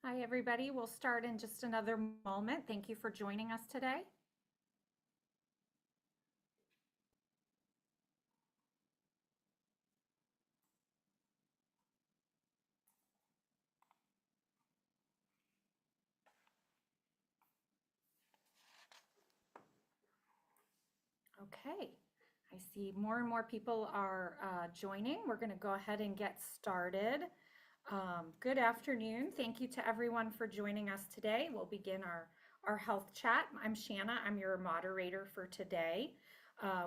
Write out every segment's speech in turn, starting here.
Hi, everybody. We'll start in just another moment. Thank you for joining us today. Okay, I see more and more people are joining. We're going to go ahead and get started. Good afternoon. Thank you to everyone for joining us today. We'll begin our health chat. I'm Shanna. I'm your moderator for today.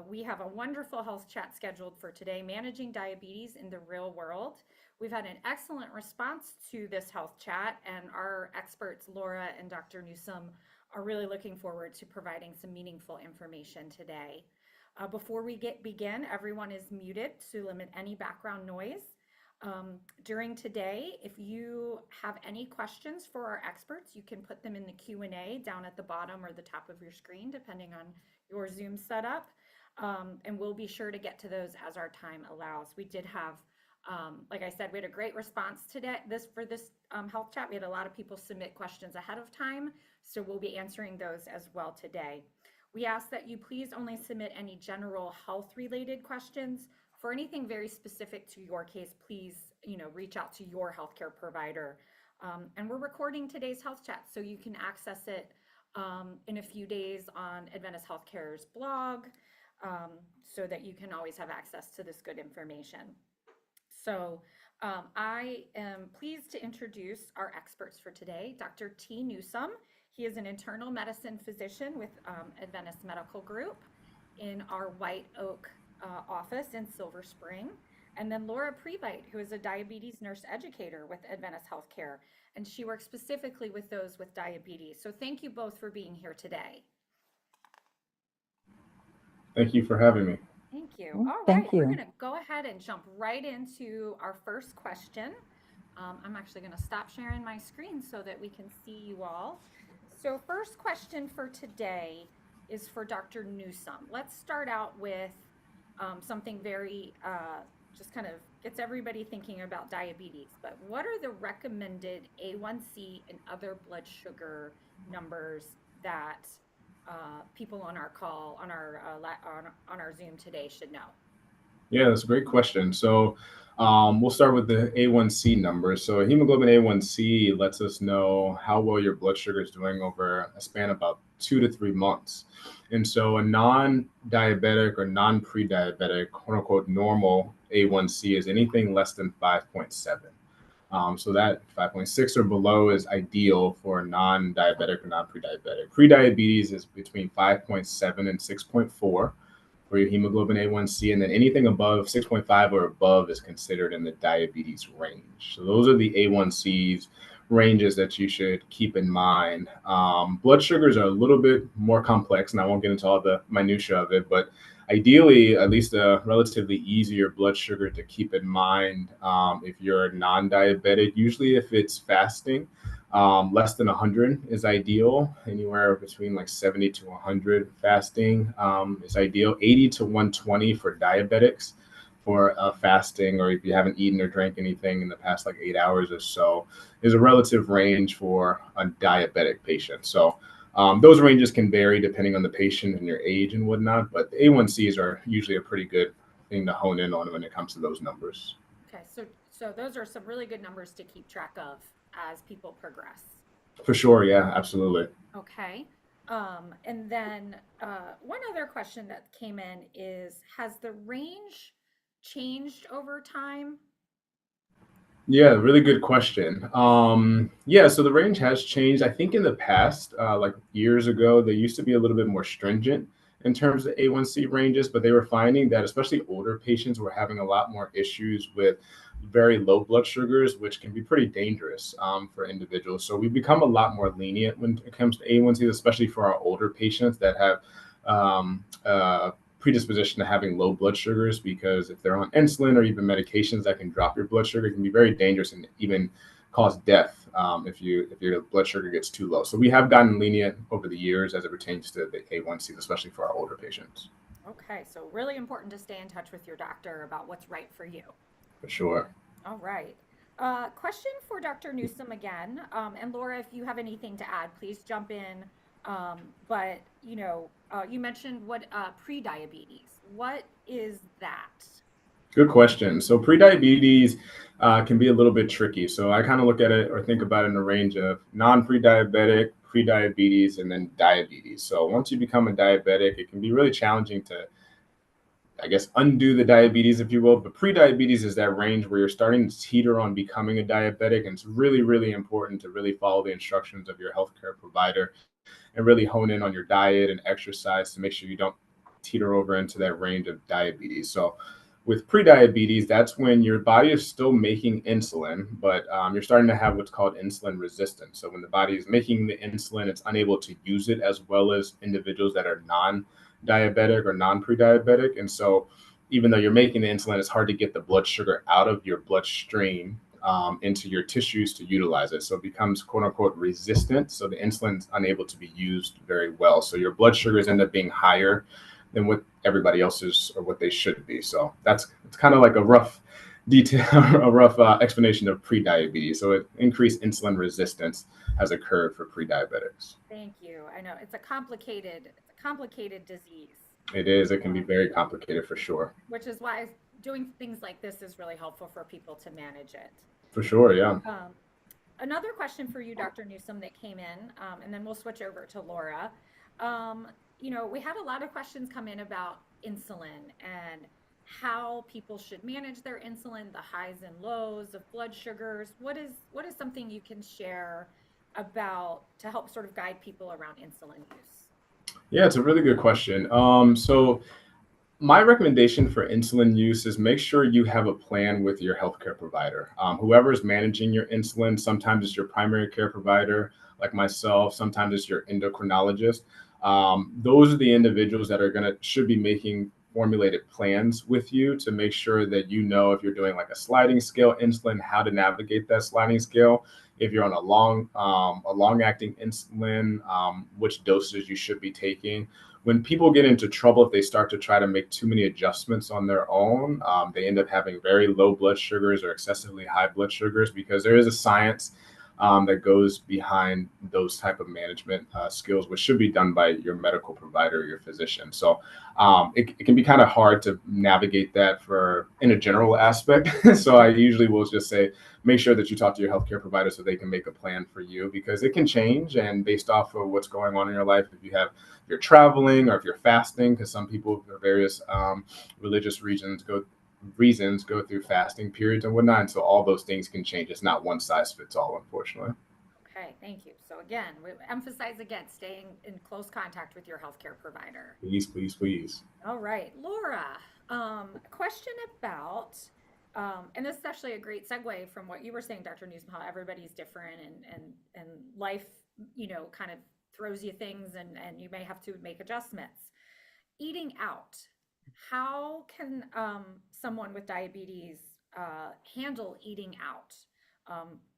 We have a wonderful health chat scheduled for today, Managing Diabetes in the Real World. We've had an excellent response to this health chat, and our experts, Laura and Dr. Newsome, are really looking forward to providing some meaningful information today. Before we begin, everyone is muted to limit any background noise. During today, if you have any questions for our experts, you can put them in the Q&A down at the bottom or the top of your screen, depending on your Zoom setup. And we'll be sure to get to those as our time allows. We did have, like I said, we had a great response today. For this health chat, we had a lot of people submit questions ahead of time, so we'll be answering those as well today. We ask that you please only submit any general health-related questions. For anything very specific to your case, please, reach out to your healthcare provider. And we're recording today's health chat, so you can access it in a few days on Adventist Healthcare's blog, so that you can always have access to this good information. So I am pleased to introduce our experts for today, Dr. T. Newsome. He is an internal medicine physician with Adventist Medical Group in our White Oak office in Silver Spring. And then Laura Previte, who is a diabetes nurse educator with Adventist Healthcare, and she works specifically with those with diabetes. So thank you both for being here today. Thank you for having me. Thank you. All right, Thank you. we're going to go ahead and jump right into our first question. I'm actually going to stop sharing my screen so that we can see you all. So first question for today is for Dr. Newsome. Let's start out with something very, just kind of gets everybody thinking about diabetes. But what are the recommended A1C and other blood sugar numbers that people on our call, on our Zoom today should know? Yeah, that's a great question. So we'll start with the A1C numbers. So hemoglobin A1C lets us know how well your blood sugar is doing over a span of about 2 to 3 months. And so a non-diabetic or non-pre-diabetic, quote unquote, normal A1C is anything less than 5.7. So that 5.6 or below is ideal for non-diabetic or non-pre-diabetic. Pre-diabetes is between 5.7 and 6.4 for your hemoglobin A1C, and then anything above 6.5 or above is considered in the diabetes range. So those are the A1Cs ranges that you should keep in mind. Blood sugars are a little bit more complex, and I won't get into all the minutia of it, but ideally, at least a relatively easier blood sugar to keep in mind if you're non-diabetic. Usually if it's fasting, less than 100 is ideal. Anywhere between like 70 to 100 fasting is ideal. 80 to 120 for diabetics for fasting, or if you haven't eaten or drank anything in the past like 8 hours or so, is a relative range for a diabetic patient. So those ranges can vary depending on the patient and your age and whatnot, but the A1Cs are usually a pretty good thing to hone in on when it comes to those numbers. Okay, so those are some really good numbers to keep track of as people progress. For sure, yeah, absolutely. Okay. And then one other question that came in is, has the range changed over time? Yeah, really good question. Yeah, so the range has changed. I think in the past, like years ago, they used to be a little bit more stringent in terms of A1C ranges, but they were finding that especially older patients were having a lot more issues with very low blood sugars, which can be pretty dangerous for individuals. So we've become a lot more lenient when it comes to A1Cs, especially for our older patients that have predisposition to having low blood sugars, because if they're on insulin or even medications that can drop your blood sugar, it can be very dangerous and even cause death if your blood sugar gets too low. So we have gotten lenient over the years as it pertains to the A1Cs, especially for our older patients. Okay, so really important to stay in touch with your doctor about what's right for you. For sure. All right. Question for Dr. Newsome again. And Laura, if you have anything to add, please jump in. But you mentioned what pre-diabetes. What is that? Good question. So prediabetes can be a little bit tricky. So I kind of look at it or think about it in a range of non-pre-diabetic, pre-diabetes, and then diabetes. So once you become a diabetic, it can be really challenging to, I guess, undo the diabetes, if you will. But pre-diabetes is that range where you're starting to teeter on becoming a diabetic. And it's really, really important to really follow the instructions of your healthcare provider and really hone in on your diet and exercise to make sure you don't teeter over into that range of diabetes. So with prediabetes, that's when your body is still making insulin, but you're starting to have what's called insulin resistance. So when the body is making the insulin, it's unable to use it as well as individuals that are non-diabetic or non-pre-diabetic. And so even though you're making the insulin, it's hard to get the blood sugar out of your bloodstream into your tissues to utilize it. So it becomes quote unquote resistant. So the insulin's unable to be used very well. So your blood sugars end up being higher than what everybody else's or what they should be. So it's kind of like a rough detail, a rough explanation of pre-diabetes. So increased insulin resistance has occurred for pre-diabetics. Thank you. I know it's a complicated disease. It is. It can be Um, very complicated for sure. which is why doing things like this is really helpful for people to manage it. For sure. Yeah. Um, Another question for you, Dr. Newsome, that came in, and then we'll switch over to Laura. Um, we had a lot of questions come in about insulin and how people should manage their insulin, the highs and lows of blood sugars. What is something you can share about to help sort of guide people around insulin use? Yeah, it's a really good question. So my recommendation for insulin use is make sure you have a plan with your healthcare provider. Whoever is managing your insulin, sometimes it's your primary care provider, like myself, sometimes it's your endocrinologist. Those are the individuals that should be making formulated plans with you to make sure that you know if you're doing like a sliding scale insulin, how to navigate that sliding scale. If you're on a long acting insulin, which doses you should be taking. When people get into trouble, if they start to try to make too many adjustments on their own, they end up having very low blood sugars or excessively high blood sugars because there is a science that goes behind those type of management skills, which should be done by your medical provider or your physician. So it can be kind of hard to navigate that for in a general aspect. So I usually will just say, make sure that you talk to your healthcare provider so they can make a plan for you because it can change and based off of what's going on in your life. If you're traveling or if you're fasting, because some people for various religious reasons go through fasting periods and whatnot. And so all those things can change. It's not one size fits all, unfortunately. Okay, thank you. So again, we emphasize again staying in close contact with your healthcare provider. Please, please, please. All right, Laura, a question about, and this is actually a great segue from what you were saying, Dr. Newsom, how everybody's different and life, kind of throws you things and you may have to make adjustments. Eating out, how can someone with diabetes handle eating out?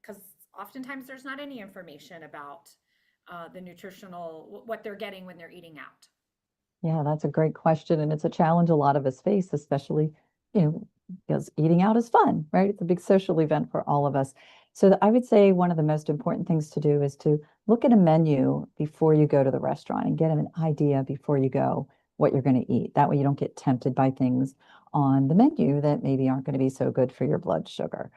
Because oftentimes there's not any information about the nutritional, what they're getting when they're eating out. Yeah, that's a great question. And it's a challenge a lot of us face, especially, you know, because eating out is fun, right? It's a big social event for all of us. So I would say one of the most important things to do is to look at a menu before you go to the restaurant and get an idea before you go what you're going to eat. That way you don't get tempted by things on the menu that maybe aren't going to be so good for your blood sugar.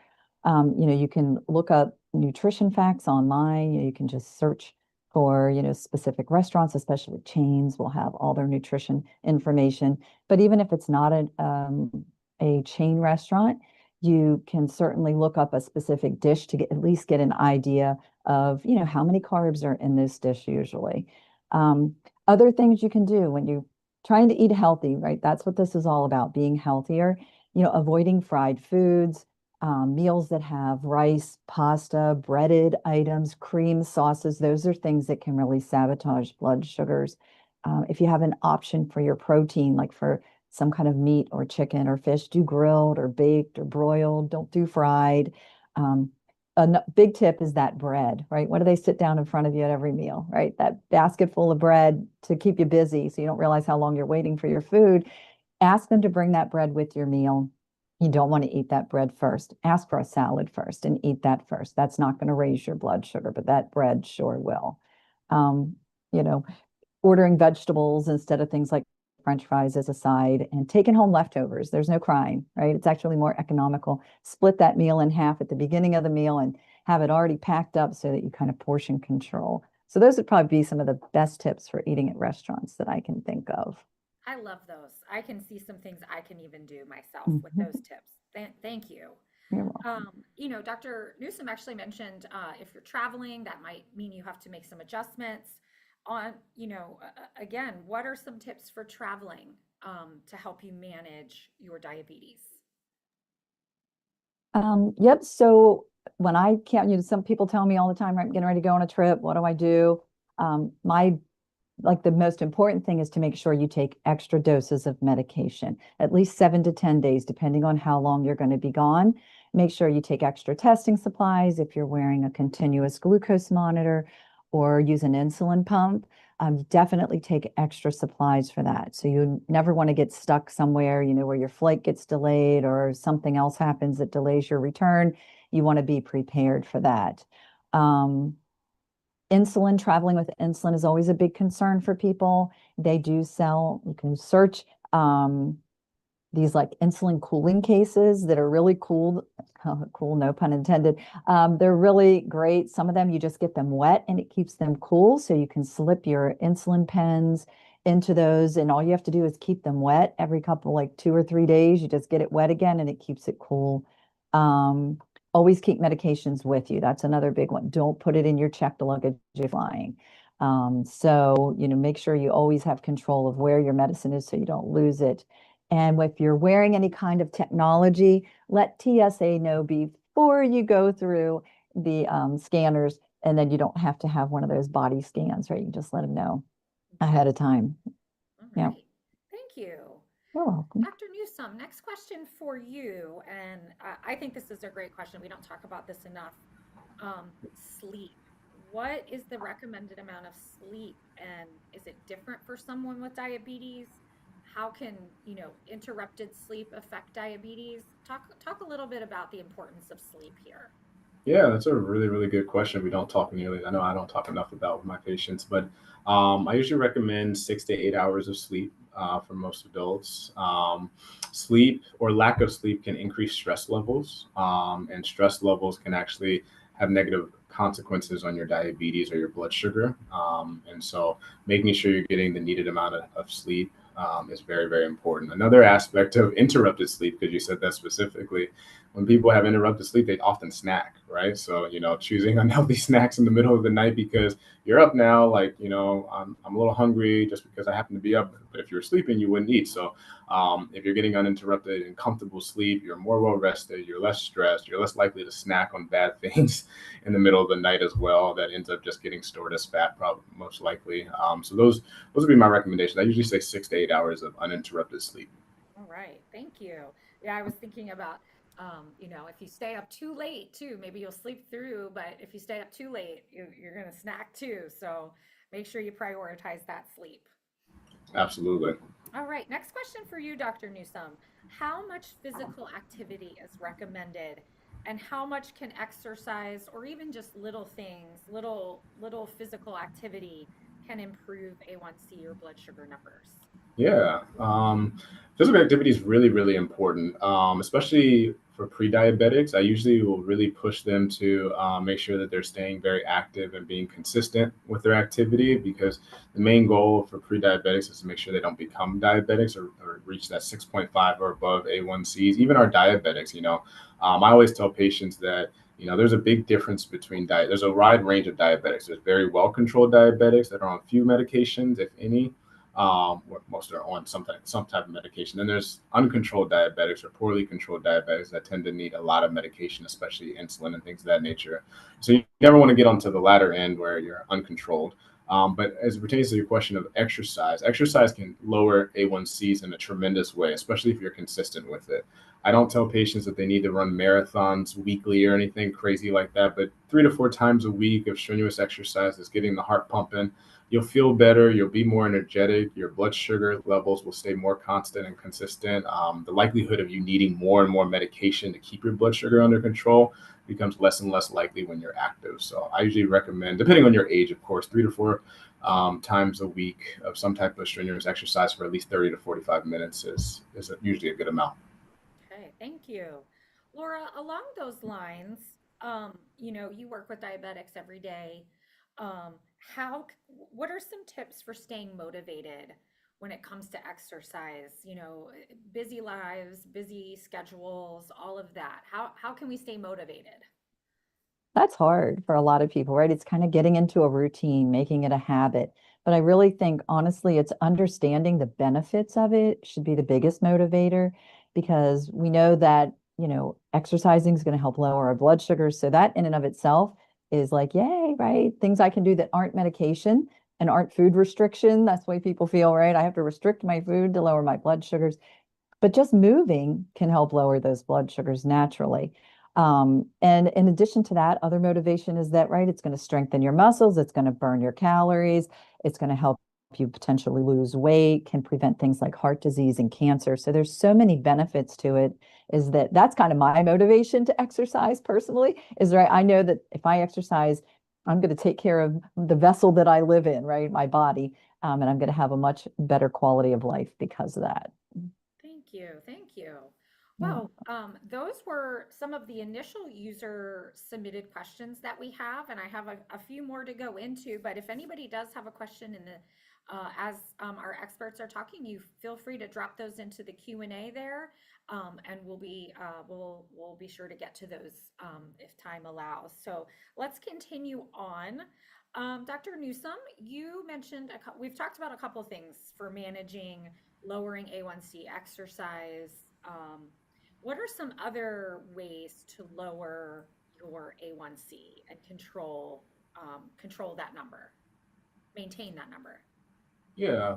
You can look up nutrition facts online. You can just search for, specific restaurants, especially chains, will have all their nutrition information. But even if it's not a chain restaurant, you can certainly look up a specific dish to at least get an idea of, how many carbs are in this dish usually. Other things you can do when you're trying to eat healthy, right? That's what this is all about, being healthier, avoiding fried foods, meals that have rice, pasta, breaded items, cream, sauces. Those are things that can really sabotage blood sugars. If you have an option for your protein, like for some kind of meat or chicken or fish, do grilled or baked or broiled. Don't do fried. Um, big tip is that bread, right? What do they sit down in front of you at every meal, right? That basket full of bread to keep you busy so you don't realize how long you're waiting for your food. Ask them to bring that bread with your meal. You don't want to eat that bread first. Ask for a salad first and eat that first. That's not going to raise your blood sugar, but that bread sure will. Um, you know, ordering vegetables instead of things like French fries as a side and taking home leftovers. There's no crime, right? It's actually more economical. Split that meal in half at the beginning of the meal and have it already packed up so that you kind of portion control. So those would probably be some of the best tips for eating at restaurants that I can think of. I love those. I can see some things I can even do myself with Mhm. those tips. Thank you. You're welcome. Dr. Newsome actually mentioned if you're traveling, that might mean you have to make some adjustments. Again, what are some tips for traveling to help you manage your diabetes? Yep. So when I can't, some people tell me all the time, right, I'm getting ready to go on a trip. What do I do? My like the most important thing is to make sure you take extra doses of medication, at least 7 to 10 days, depending on how long you're going to be gone. Make sure you take extra testing supplies if you're wearing a continuous glucose monitor or use an insulin pump. Definitely take extra supplies for that. So you never want to get stuck somewhere, where your flight gets delayed or something else happens that delays your return. You want to be prepared for that. Um, Insulin, traveling with insulin is always a big concern for people. They do sell, you can search these like insulin cooling cases that are really cool. Cool, no pun intended. They're really great. Some of them, you just get them wet and it keeps them cool. So you can slip your insulin pens into those. And all you have to do is keep them wet every couple, like 2 or 3 days. You just get it wet again and it keeps it cool. Um, Always keep medications with you. That's another big one. Don't put it in your checked luggage if you're flying. So, make sure you always have control of where your medicine is so you don't lose it. And if you're wearing any kind of technology, let TSA know before you go through the scanners, and then you don't have to have one of those body scans, right? You just let them know ahead of time. All Yeah, right. Thank you. you're welcome. Dr. Newsome, next question for you. And I think this is a great question. We don't talk about this enough. Sleep. What is the recommended amount of sleep? And is it different for someone with diabetes? How can, interrupted sleep affect diabetes? Talk a little bit about the importance of sleep here. Yeah, that's a really, really good question. We don't talk nearly, I know I don't talk enough about with my patients, but I usually recommend 6 to 8 hours of sleep for most adults. Sleep or lack of sleep can increase stress levels, and stress levels can actually have negative consequences on your diabetes or your blood sugar. And so making sure you're getting the needed amount of sleep is very, very important. Another aspect of interrupted sleep, because you said that specifically, when people have interrupted sleep, they often snack, right? So, choosing unhealthy snacks in the middle of the night because you're up now, like, I'm a little hungry just because I happen to be up. But if you were sleeping, you wouldn't eat. So, if you're getting uninterrupted and comfortable sleep, you're more well rested, you're less stressed, you're less likely to snack on bad things in the middle of the night as well. That ends up just getting stored as fat, probably most likely. So those would be my recommendations. I usually say 6 to 8 hours of uninterrupted sleep. All right. Thank you. Yeah, I was thinking about, if you stay up too late too, maybe you'll sleep through, but if you stay up too late, you're going to snack too. So make sure you prioritize that sleep. Absolutely. All right. Next question for you, Dr. Newsome. How much physical activity is recommended and how much can exercise or even just little things, little physical activity can improve A1C or blood sugar numbers? Yeah, physical activity is really, really important, especially for pre-diabetics. I usually will really push them to make sure that they're staying very active and being consistent with their activity because the main goal for pre-diabetics is to make sure they don't become diabetics or reach that 6.5 or above A1Cs. Even our diabetics, I always tell patients that, there's a big difference between diet. There's a wide range of diabetics. There's very well-controlled diabetics that are on few medications, if any, most are on some type of medication. Then there's uncontrolled diabetics or poorly controlled diabetics that tend to need a lot of medication, especially insulin and things of that nature. So you never want to get onto the latter end where you're uncontrolled. But as it pertains to your question of exercise, exercise can lower A1Cs in a tremendous way, especially if you're consistent with it. I don't tell patients that they need to run marathons weekly or anything crazy like that, but 3 to 4 times a week of strenuous exercise is getting the heart pumping. You'll feel better. You'll be more energetic. Your blood sugar levels will stay more constant and consistent. The likelihood of you needing more and more medication to keep your blood sugar under control becomes less and less likely when you're active. So I usually recommend, depending on your age, of course, 3 to 4 times a week of some type of strenuous exercise for at least 30 to 45 minutes is usually a good amount. Okay, thank you. Laura, along those lines, you work with diabetics every day. Um, what are some tips for staying motivated when it comes to exercise? Busy lives, busy schedules, all of that. How can we stay motivated? That's hard for a lot of people, right? It's kind of getting into a routine, making it a habit. But I really think, honestly, it's understanding the benefits of it should be the biggest motivator because we know that, exercising is going to help lower our blood sugar. So that in and of itself is like, yay, right? Things I can do that aren't medication and aren't food restriction. That's the way people feel, right? I have to restrict my food to lower my blood sugars. But just moving can help lower those blood sugars naturally. And in addition to that, other motivation is that, right, it's going to strengthen your muscles, it's going to burn your calories, it's going to help you potentially lose weight, can prevent things like heart disease and cancer. So there's so many benefits to it, is that's kind of my motivation to exercise personally, is right. I know that if I exercise, I'm going to take care of the vessel that I live in, right, my body, and I'm going to have a much better quality of life because of that. Thank you. Thank you. Yeah. Well, those were some of the initial user submitted questions that we have, and I have a few more to go into. But if anybody does have a question as our experts are talking, you feel free to drop those into the Q&A there, and we'll be sure to get to those if time allows. So let's continue on. Dr. Newsome, you mentioned we've talked about a couple of things for managing lowering A1C, exercise. What are some other ways to lower your A1C and control that number, maintain that number? Yeah.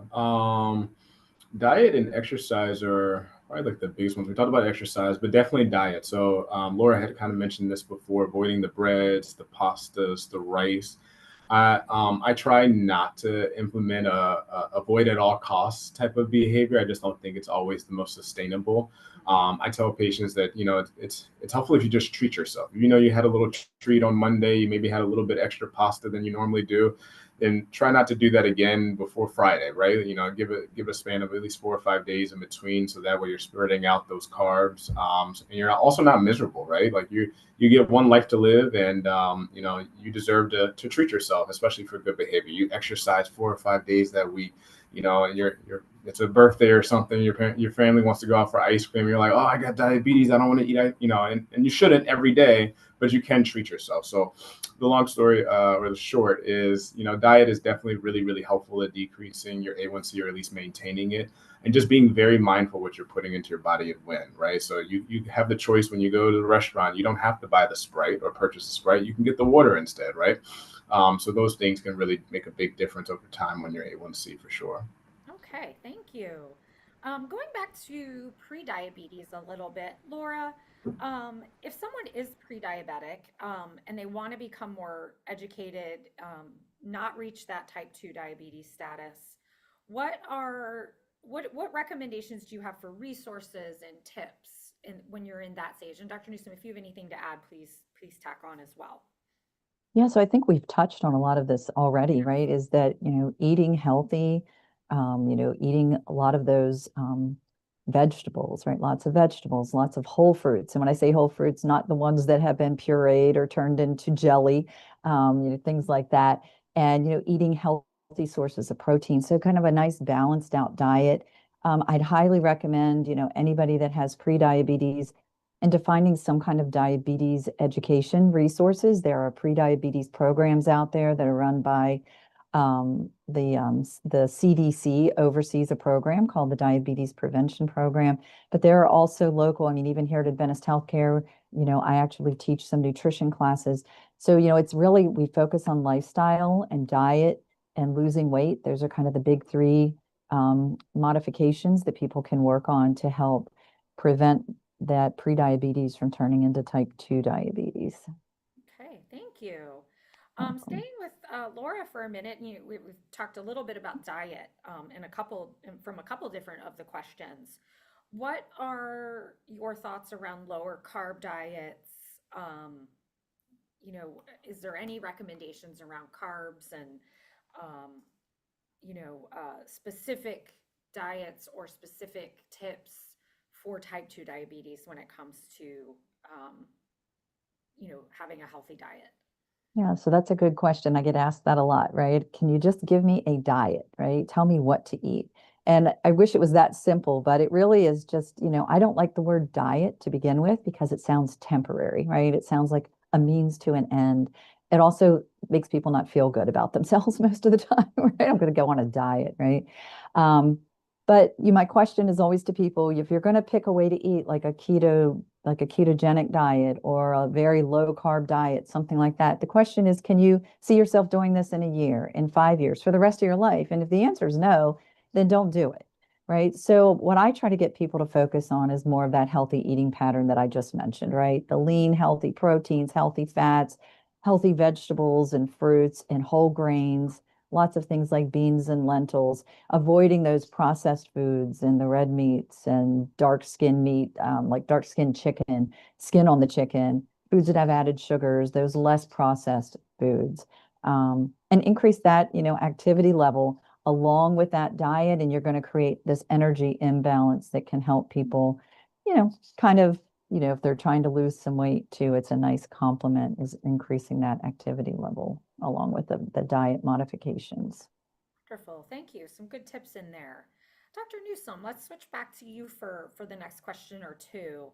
Diet and exercise are probably like the biggest ones. We talked about exercise, but definitely diet. So Laura had kind of mentioned this before, avoiding the breads, the pastas, the rice. I try not to implement a avoid at all costs type of behavior. I just don't think it's always the most sustainable. I tell patients that it's helpful if you just treat yourself. You had a little treat on Monday, you maybe had a little bit extra pasta than you normally do, then try not to do that again before Friday, right? Give a span of at least 4 or 5 days in between, so that way you're spreading out those carbs, and you're also not miserable, right? Like you get one life to live, and you deserve to treat yourself, especially for good behavior. You exercise 4 or 5 days that week, and you're it's a birthday or something. Your family wants to go out for ice cream. You're like, oh, I got diabetes. I don't want to eat, and you shouldn't every day, but you can treat yourself. So the long story or the short is, diet is definitely really, really helpful at decreasing your A1C or at least maintaining it, and just being very mindful what you're putting into your body and when, right? So you have the choice when you go to the restaurant. You don't have to buy the Sprite or purchase the Sprite. You can get the water instead, right? So those things can really make a big difference over time when you're A1C for sure. Okay, thank you. Going back to pre-diabetes a little bit, Laura, if someone is pre-diabetic and they want to become more educated, not reach that type 2 diabetes status, what recommendations do you have for resources and tips when you're in that stage? And Dr. Newsome, if you have anything to add, please tack on as well. Yeah, so I think we've touched on a lot of this already, right? Is that, eating healthy, eating a lot of those vegetables, right? Lots of vegetables, lots of whole fruits. And when I say whole fruits, not the ones that have been pureed or turned into jelly, things like that. And, eating healthy sources of protein. So kind of a nice balanced out diet. I'd highly recommend, anybody that has pre-diabetes into finding some kind of diabetes education resources. There are pre-diabetes programs out there that are run by the CDC oversees a program called the Diabetes Prevention Program, but there are also local, I mean, even here at Adventist Healthcare, I actually teach some nutrition classes. So, it's really, we focus on lifestyle and diet and losing weight. Those are kind of the big three modifications that people can work on to help prevent that prediabetes from turning into type 2 diabetes. Okay, thank you. Welcome. Staying with Laura for a minute, we've talked a little bit about diet from a couple different of the questions. What are your thoughts around lower carb diets? Um, is there any recommendations around carbs and um, specific diets or specific tips for type 2 diabetes when it comes to, um, having a healthy diet? Yeah, so that's a good question. I get asked that a lot, right? Can you just give me a diet, right? Tell me what to eat. And I wish it was that simple, but it really is just, I don't like the word diet to begin with because it sounds temporary, right? It sounds like a means to an end. It also makes people not feel good about themselves most of the time, right? I'm going to go on a diet, right? But my question is always to people, if you're going to pick a way to eat like a ketogenic diet or a very low carb diet, something like that. The question is, can you see yourself doing this in a year, in 5 years, for the rest of your life? And if the answer is no, then don't do it. Right. So what I try to get people to focus on is more of that healthy eating pattern that I just mentioned, right? The lean, healthy proteins, healthy fats, healthy vegetables and fruits and whole grains, lots of things like beans and lentils, avoiding those processed foods and the red meats and dark skin meat, like dark skin chicken, skin on the chicken, foods that have added sugars, those less processed foods, and increase that, activity level along with that diet. And you're going to create this energy imbalance that can help people, kind of, if they're trying to lose some weight too, it's a nice complement is increasing that activity level along with the diet modifications. Wonderful. Thank you. Some good tips in there. Dr. Newsome, let's switch back to you for the next question or two.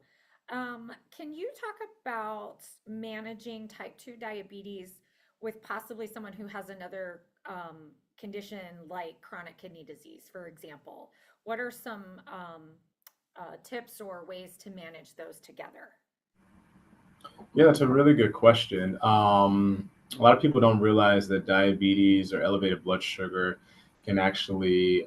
Can you talk about managing type 2 diabetes with possibly someone who has another condition like chronic kidney disease, for example? What are some tips or ways to manage those together? Yeah, that's a really good question. A lot of people don't realize that diabetes or elevated blood sugar can actually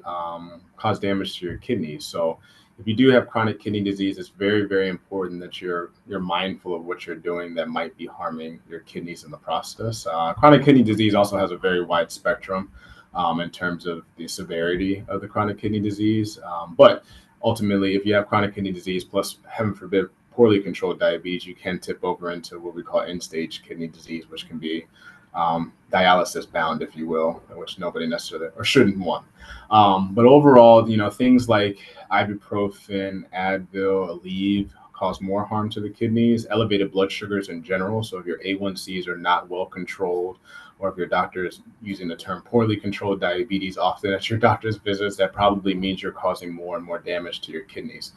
cause damage to your kidneys. So, if you do have chronic kidney disease, it's very, very important that you're mindful of what you're doing that might be harming your kidneys in the process. Chronic kidney disease also has a very wide spectrum in terms of the severity of the chronic kidney disease. But ultimately, if you have chronic kidney disease plus, heaven forbid, poorly controlled diabetes, you can tip over into what we call end-stage kidney disease, which can be dialysis bound, if you will, which nobody necessarily or shouldn't want. But overall, things like ibuprofen, Advil, Aleve cause more harm to the kidneys. Elevated blood sugars in general. So if your A1Cs are not well controlled, or if your doctor is using the term poorly controlled diabetes often at your doctor's visits, that probably means you're causing more and more damage to your kidneys.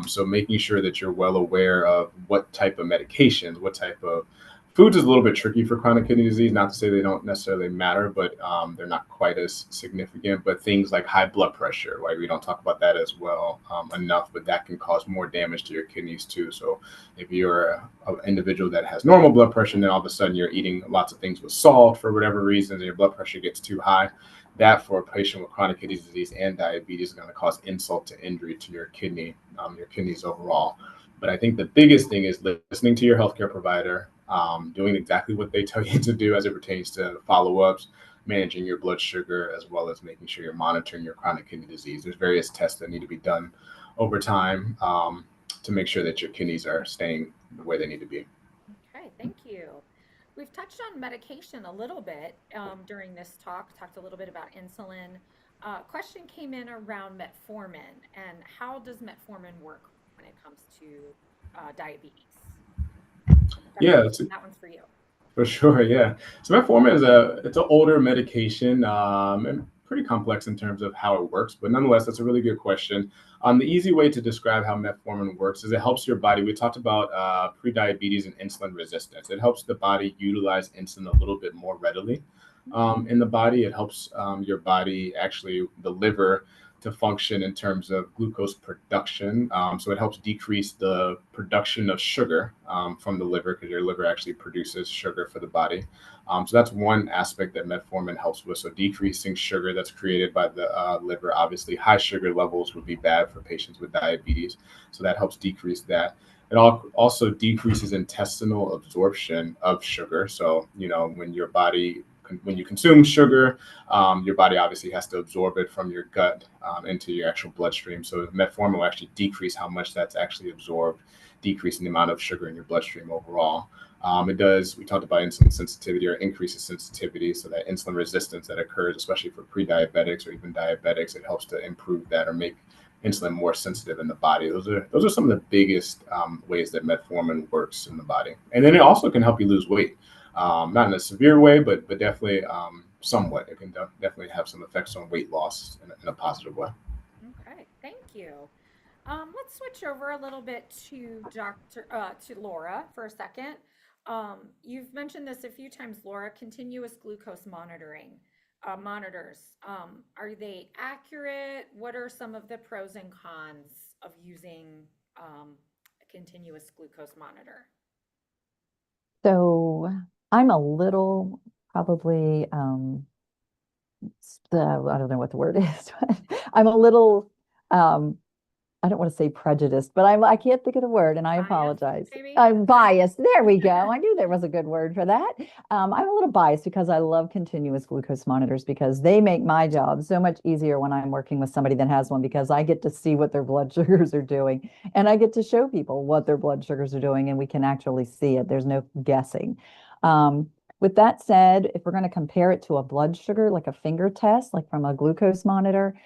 So making sure that you're well aware of what type of medications, what type of foods is a little bit tricky for chronic kidney disease. Not to say they don't necessarily matter, but they're not quite as significant. But things like high blood pressure, right? We don't talk about that as well enough, but that can cause more damage to your kidneys too. So if you're an individual that has normal blood pressure, and then all of a sudden you're eating lots of things with salt for whatever reason, and your blood pressure gets too high, that for a patient with chronic kidney disease and diabetes is going to cause insult to injury to your kidneys overall. But I think the biggest thing is listening to your healthcare provider, doing exactly what they tell you to do as it pertains to follow-ups, managing your blood sugar, as well as making sure you're monitoring your chronic kidney disease. There's various tests that need to be done over time to make sure that your kidneys are staying the way they need to be. Okay, thank you. We've touched on medication a little bit during this talk, talked a little bit about insulin. Question came in around metformin and how does metformin work when it comes to diabetes? Dr. Yeah, Newsom, that one's for you. for sure, yeah. So metformin is it's an older medication and pretty complex in terms of how it works, but nonetheless, that's a really good question. The easy way to describe how metformin works is it helps your body. We talked about prediabetes and insulin resistance. It helps the body utilize insulin a little bit more readily in the body. It helps your body, actually the liver, to function in terms of glucose production. So it helps decrease the production of sugar from the liver because your liver actually produces sugar for the body. So that's one aspect that metformin helps with. So decreasing sugar that's created by the liver. Obviously, high sugar levels would be bad for patients with diabetes. So that helps decrease that. It also decreases intestinal absorption of sugar. So, when when you consume sugar, your body obviously has to absorb it from your gut into your actual bloodstream. So metformin will actually decrease how much that's actually absorbed, decreasing the amount of sugar in your bloodstream overall. We talked about insulin sensitivity, or increases sensitivity. So that insulin resistance that occurs, especially for pre-diabetics or even diabetics, it helps to improve that or make insulin more sensitive in the body. Those are some of the biggest ways that metformin works in the body. And then it also can help you lose weight. Not in a severe way, but definitely somewhat. It can definitely have some effects on weight loss in a positive way. Okay, thank you. Let's switch over a little bit to to Laura for a second. You've mentioned this a few times, Laura, continuous glucose monitors. Are they accurate? What are some of the pros and cons of using a continuous glucose monitor? So I'm a little probably I don't know what the word is, but I'm a little um I don't want to say prejudiced, but I can't think of the word, and I Bias, apologize. maybe? I'm biased. There we go. I knew there was a good word for that. I'm a little biased because I love continuous glucose monitors because they make my job so much easier when I'm working with somebody that has one, because I get to see what their blood sugars are doing, and I get to show people what their blood sugars are doing, and we can actually see it. There's no guessing. With that said, if we're going to compare it to a blood sugar, like a finger test, like from a glucose monitor,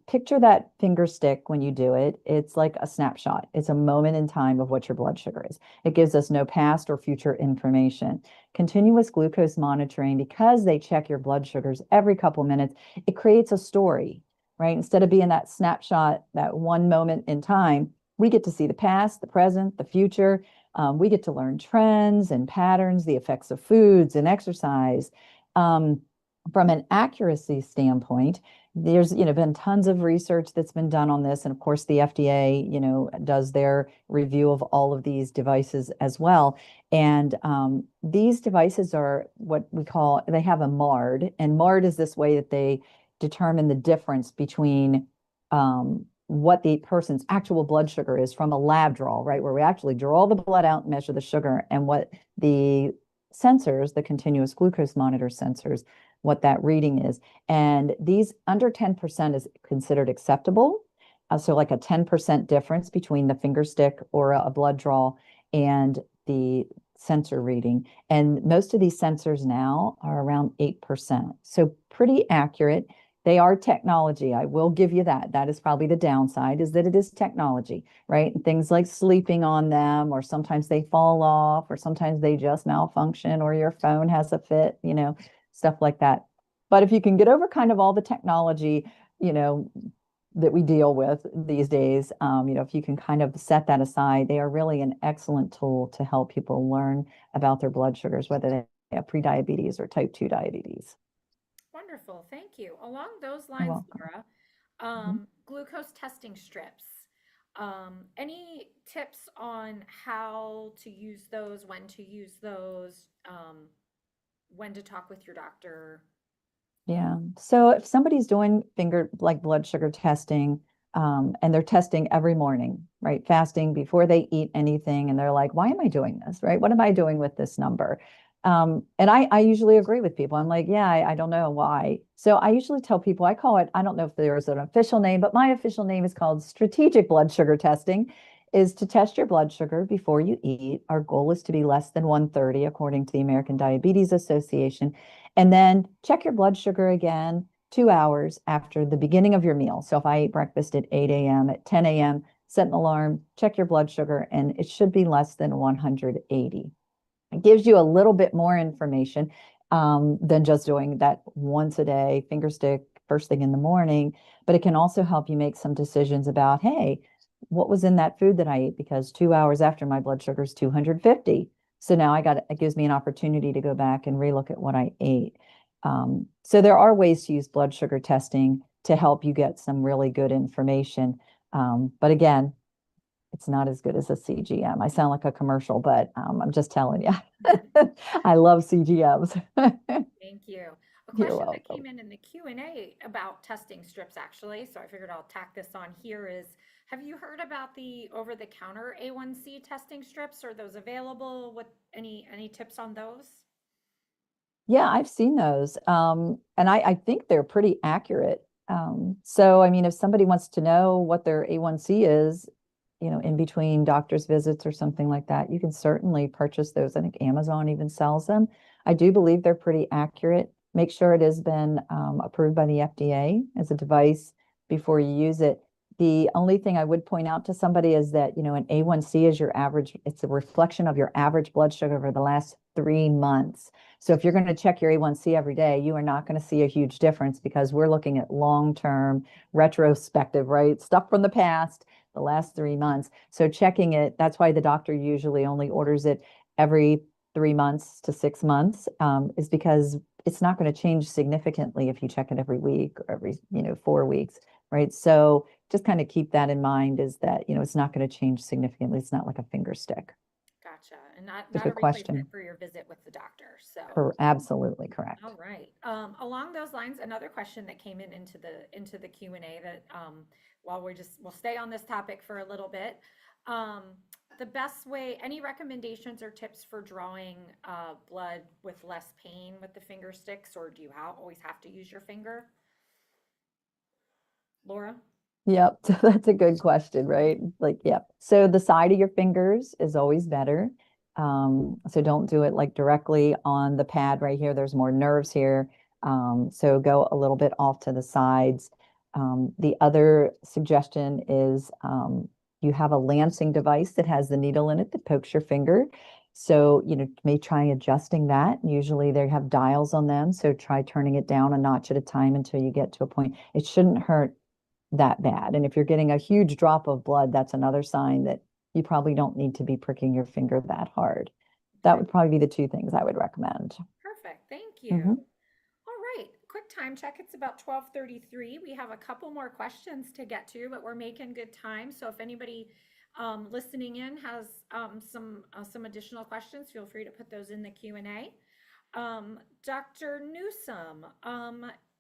picture that finger stick when you do it. It's like a snapshot. It's a moment in time of what your blood sugar is. It gives us no past or future information. Continuous glucose monitoring, because they check your blood sugars every couple minutes, it creates a story, right? Instead of being that snapshot, that one moment in time, we get to see the past, the present, the future. We get to learn trends and patterns, the effects of foods and exercise. Um, from an accuracy standpoint, there's been tons of research that's been done on this, and of course the FDA does their review of all of these devices as well. And these devices are what we call, they have a MARD, and MARD is this way that they determine the difference between what the person's actual blood sugar is from a lab draw, right, where we actually draw the blood out and measure the sugar, and what the sensors, the continuous glucose monitor sensors, what that reading is. And these under 10% is considered acceptable. So like a 10% difference between the finger stick or a blood draw and the sensor reading. And most of these sensors now are around 8%. So pretty accurate. They are technology. I will give you that. That is probably the downside, is that it is technology, right? And things like sleeping on them, or sometimes they fall off, or sometimes they just malfunction, or your phone has a fit, stuff like that. But if you can get over kind of all the technology, that we deal with these days, if you can kind of set that aside, they are really an excellent tool to help people learn about their blood sugars, whether they have prediabetes or type 2 diabetes. Wonderful, thank you. Along those You're lines, welcome. Laura, Mhm. glucose testing strips. Any tips on how to use those, when to use those, when to talk with your doctor? Yeah. So if somebody's doing finger like blood sugar testing, and they're testing every morning, right? Fasting before they eat anything, and they're like, why am I doing this? Right? What am I doing with this number? And I usually agree with people. I'm like, yeah, I don't know why. So I usually tell people, I call it, I don't know if there's an official name, but my official name is called strategic blood sugar testing, is to test your blood sugar before you eat. Our goal is to be less than 130, according to the American Diabetes Association. And then check your blood sugar again 2 hours after the beginning of your meal. So if I eat breakfast at 8 a.m., at 10 a.m., set an alarm, check your blood sugar, and it should be less than 180. It gives you a little bit more information than just doing that once a day finger stick first thing in the morning, but it can also help you make some decisions about, hey, what was in that food that I ate? Because 2 hours after, my blood sugar is 250. So now it gives me an opportunity to go back and relook at what I ate. So there are ways to use blood sugar testing to help you get some really good information. But again, it's not as good as a CGM. I sound like a commercial, but I'm just telling you, I love CGMs. Thank you. A You're question that welcome. came in the Q&A about testing strips, actually, so I figured I'll tack this on here is, have you heard about the over-the-counter A1C testing strips? Are those available? What, any tips on those? Yeah, I've seen those. And I think they're pretty accurate. So, I mean, if somebody wants to know what their A1C is, in between doctor's visits or something like that, you can certainly purchase those. I think Amazon even sells them. I do believe they're pretty accurate. Make sure it has been approved by the FDA as a device before you use it. The only thing I would point out to somebody is that, an A1C is your average, it's a reflection of your average blood sugar over the last 3 months. So if you're going to check your A1C every day, you are not going to see a huge difference because we're looking at long-term retrospective, right? Stuff from the past, the last 3 months. So checking it, that's why the doctor usually only orders it every 3 months to 6 months, is because it's not going to change significantly if you check it every week or every, 4 weeks, right? So just kind of keep that in mind is that, it's not going to change significantly. It's not like a finger stick. Gotcha. And not, It's a not a good replacement question. for your visit with the doctor. So, Absolutely correct. all right. Along those lines, another question that came in into the Q&A that while we'll stay on this topic for a little bit. The best way, any recommendations or tips for drawing blood with less pain with the finger sticks, or do you always have to use your finger? Laura? Yep, so that's a good question, right? Like, yep. So the side of your fingers is always better. So don't do it like directly on the pad right here. There's more nerves here. So go a little bit off to the sides. The other suggestion is you have a lancing device that has the needle in it that pokes your finger. So, may try adjusting that. Usually they have dials on them. So try turning it down a notch at a time until you get to a point. It shouldn't hurt that bad. And if you're getting a huge drop of blood, that's another sign that you probably don't need to be pricking your finger that hard. That would probably be the two things I would recommend. Perfect. Thank you. Mhm. All right. Quick time check. It's about 12:33. We have a couple more questions to get to, but we're making good time. So if anybody listening in has some additional questions, feel free to put those in the Q&A. Dr. Newsome,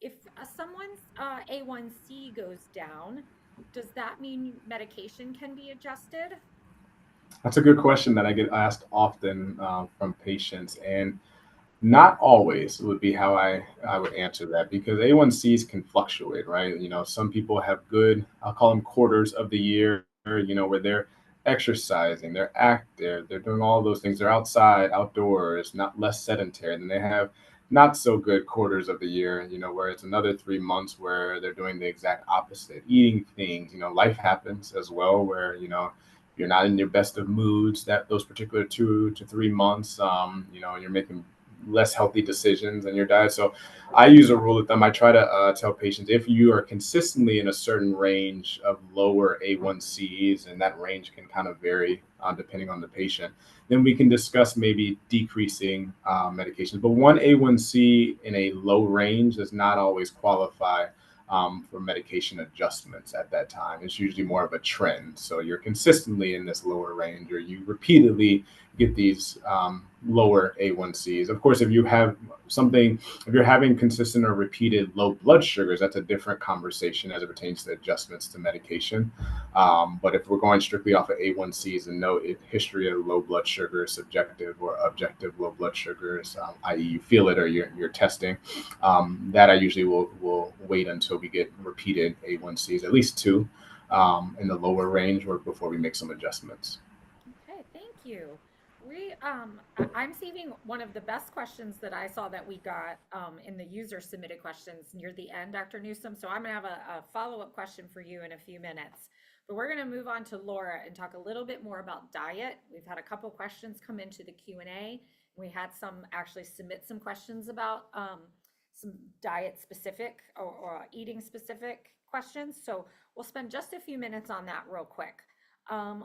if someone's A1C goes down, does that mean medication can be adjusted? That's a good question that I get asked often from patients, and not always would be how I would answer that because A1Cs can fluctuate, right? Some people have good, I'll call them quarters of the year, where they're exercising, they're active, they're doing all those things, they're outside, outdoors, not less sedentary. Then they have not so good quarters of the year, where it's another 3 months where they're doing the exact opposite, eating things, life happens as well, where, you're not in your best of moods that those particular 2 to 3 months, you're making less healthy decisions in your diet. So I use a rule of thumb. I try to tell patients if you are consistently in a certain range of lower A1Cs, and that range can kind of vary depending on the patient, then we can discuss maybe decreasing medications. But one A1C in a low range does not always qualify for medication adjustments at that time. It's usually more of a trend. So you're consistently in this lower range, or you repeatedly get these lower A1Cs. Of course, if you're having consistent or repeated low blood sugars, that's a different conversation as it pertains to adjustments to medication. But if we're going strictly off of A1Cs and no history of low blood sugar, subjective or objective low blood sugars, i.e. you feel it or you're testing, that I usually will wait until we get repeated A1Cs, at least two in the lower range, or before we make some adjustments. Okay, thank you. I'm saving one of the best questions that I saw that we got in the user submitted questions near the end, Dr. Newsome. So I'm gonna have a follow-up question for you in a few minutes. But we're gonna move on to Laura and talk a little bit more about diet. We've had a couple questions come into the Q&A. We had some actually submit some questions about some diet specific or eating specific questions. So we'll spend just a few minutes on that real quick.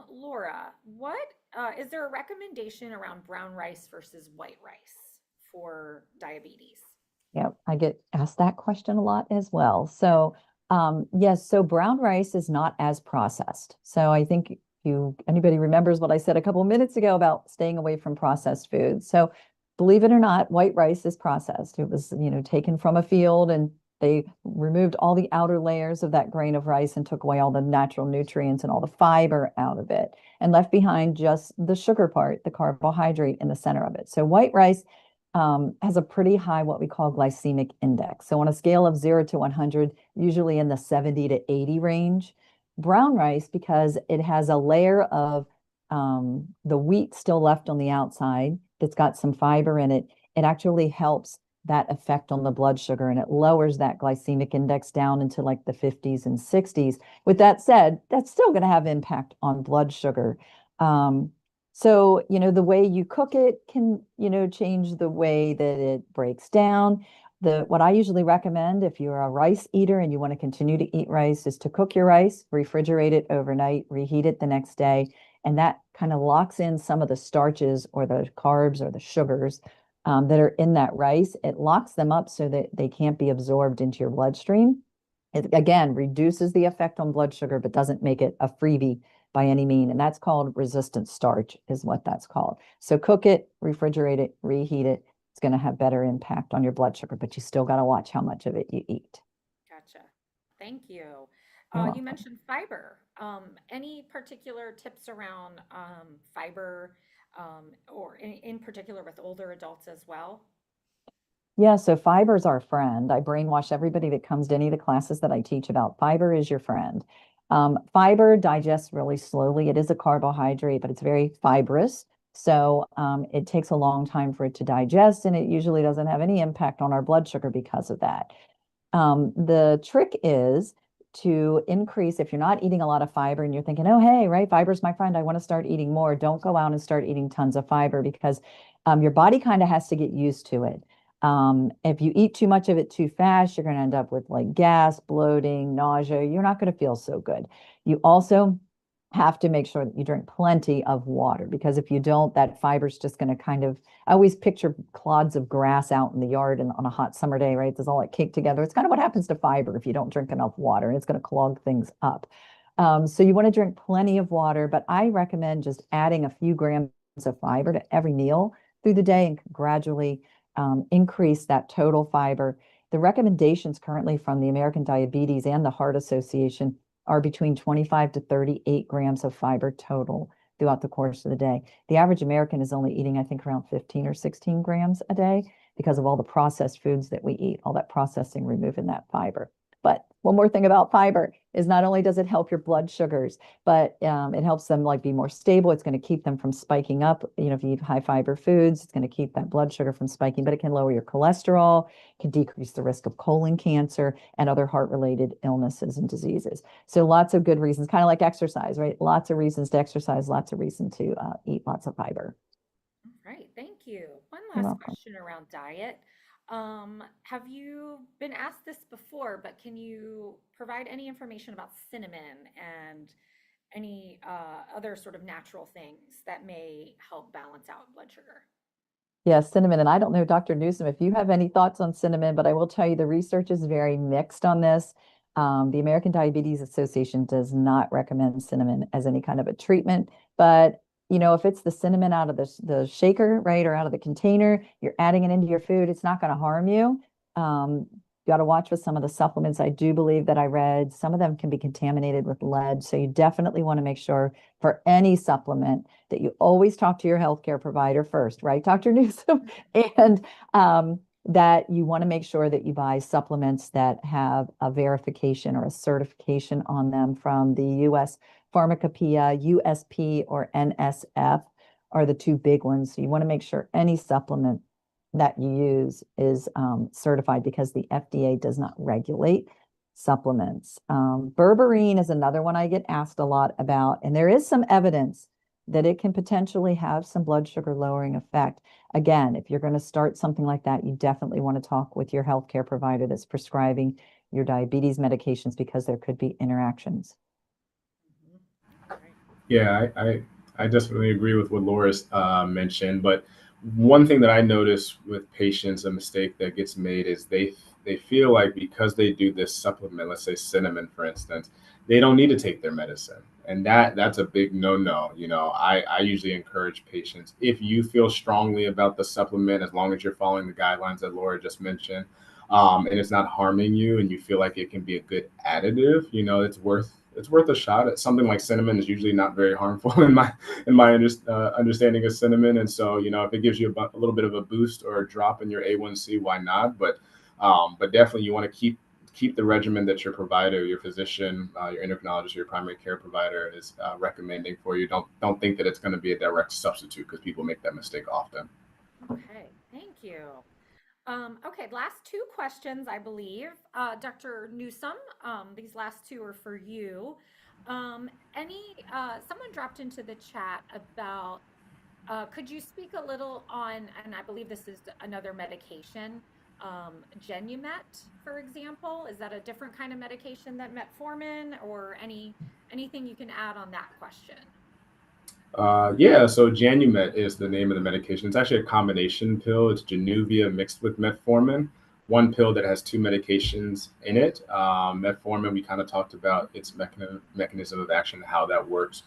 Laura, what is there a recommendation around brown rice versus white rice for diabetes? Yeah, I get asked that question a lot as well. So, yes, so brown rice is not as processed. So I think anybody remembers what I said a couple of minutes ago about staying away from processed foods. So believe it or not, white rice is processed. It was, taken from a field, and they removed all the outer layers of that grain of rice and took away all the natural nutrients and all the fiber out of it and left behind just the sugar part, the carbohydrate in the center of it. So white rice has a pretty high what we call glycemic index. So on a scale of 0 to 100, usually in the 70 to 80 range. Brown rice, because it has a layer of the wheat still left on the outside that's got some fiber in it, it actually helps that effect on the blood sugar, and it lowers that glycemic index down into like the 50s and 60s. With that said, that's still going to have impact on blood sugar. So, the way you cook it can, change the way that it breaks down. What I usually recommend if you're a rice eater and you want to continue to eat rice is to cook your rice, refrigerate it overnight, reheat it the next day. And that kind of locks in some of the starches or the carbs or the sugars that are in that rice. It locks them up so that they can't be absorbed into your bloodstream. It, again, reduces the effect on blood sugar, but doesn't make it a freebie by any mean. And that's called resistant starch is what that's called. So cook it, refrigerate it, reheat it. It's going to have better impact on your blood sugar, but you still got to watch how much of it you eat. Gotcha. Thank you. You're You welcome. mentioned fiber. Any particular tips around fiber, or in particular with older adults as well? Yeah, so fiber is our friend. I brainwash everybody that comes to any of the classes that I teach about fiber is your friend. Fiber digests really slowly. It is a carbohydrate, but it's very fibrous. So it takes a long time for it to digest, and it usually doesn't have any impact on our blood sugar because of that. The trick is to increase, if you're not eating a lot of fiber and you're thinking, oh, hey, right, fiber's my friend, I want to start eating more. Don't go out and start eating tons of fiber because your body kind of has to get used to it. If you eat too much of it too fast, you're going to end up with like gas, bloating, nausea. You're not going to feel so good. You also have to make sure that you drink plenty of water because if you don't, that fiber's just going to kind of, I always picture clods of grass out in the yard and on a hot summer day, right? There's all that caked together. It's kind of what happens to fiber if you don't drink enough water, and it's going to clog things up. So you want to drink plenty of water, but I recommend just adding a few grams of fiber to every meal through the day and gradually increase that total fiber. The recommendations currently from the American Diabetes and the Heart Association are between 25 to 38 grams of fiber total throughout the course of the day. The average American is only eating, I think, around 15 or 16 grams a day because of all the processed foods that we eat, all that processing removing that fiber. But one more thing about fiber is not only does it help your blood sugars, but it helps them like be more stable. It's going to keep them from spiking up. If you eat high fiber foods, it's going to keep that blood sugar from spiking, but it can lower your cholesterol, can decrease the risk of colon cancer and other heart-related illnesses and diseases. So lots of good reasons, kind of like exercise, right? Lots of reasons to exercise, lots of reason to eat lots of fiber. All right, thank you. One You're last welcome. question around diet. Have you been asked this before, but can you provide any information about cinnamon and any other sort of natural things that may help balance out blood sugar? Yeah, cinnamon. And I don't know, Dr. Newsome, if you have any thoughts on cinnamon, but I will tell you the research is very mixed on this. The American Diabetes Association does not recommend cinnamon as any kind of a treatment. But, if it's the cinnamon out of the shaker, right, or out of the container, you're adding it into your food, it's not going to harm you. You got to watch with some of the supplements. I do believe that I read some of them can be contaminated with lead. So you definitely want to make sure for any supplement that you always talk to your healthcare provider first, right, Dr. Newsom? And that you want to make sure that you buy supplements that have a verification or a certification on them from the U.S. Pharmacopoeia, USP, or NSF are the two big ones. So you want to make sure any supplement that you use is certified because the FDA does not regulate supplements. Berberine is another one I get asked a lot about, and there is some evidence that it can potentially have some blood sugar lowering effect. Again, if you're going to start something like that, you definitely want to talk with your healthcare provider that's prescribing your diabetes medications because there could be interactions. Mhm. Right. Yeah, I definitely agree with what Laura's mentioned, but one thing that I notice with patients, a mistake that gets made is they feel like because they do this supplement, let's say cinnamon, for instance, they don't need to take their medicine. And that's a big no-no. I usually encourage patients, if you feel strongly about the supplement, as long as you're following the guidelines that Laura just mentioned, and it's not harming you, and you feel like it can be a good additive, it's worth a shot. At something like cinnamon is usually not very harmful understanding of cinnamon. And so, if it gives you a little bit of a boost or a drop in your A1C, why not? But definitely you want to keep the regimen that your provider, your physician, your endocrinologist, your primary care provider is recommending for you. Don't think that it's going to be a direct substitute, because people make that mistake often. Okay, thank you. Okay, last two questions, I believe. Dr. Newsome, these last two are for you. Someone dropped into the chat about, could you speak a little on, and I believe this is another medication, Genumet, for example. Is that a different kind of medication than metformin, or anything you can add on that question? Yeah, so Janumet is the name of the medication. It's actually a combination pill. It's Januvia mixed with metformin, one pill that has two medications in it. Metformin, we kind of talked about its mechanism of action, how that works.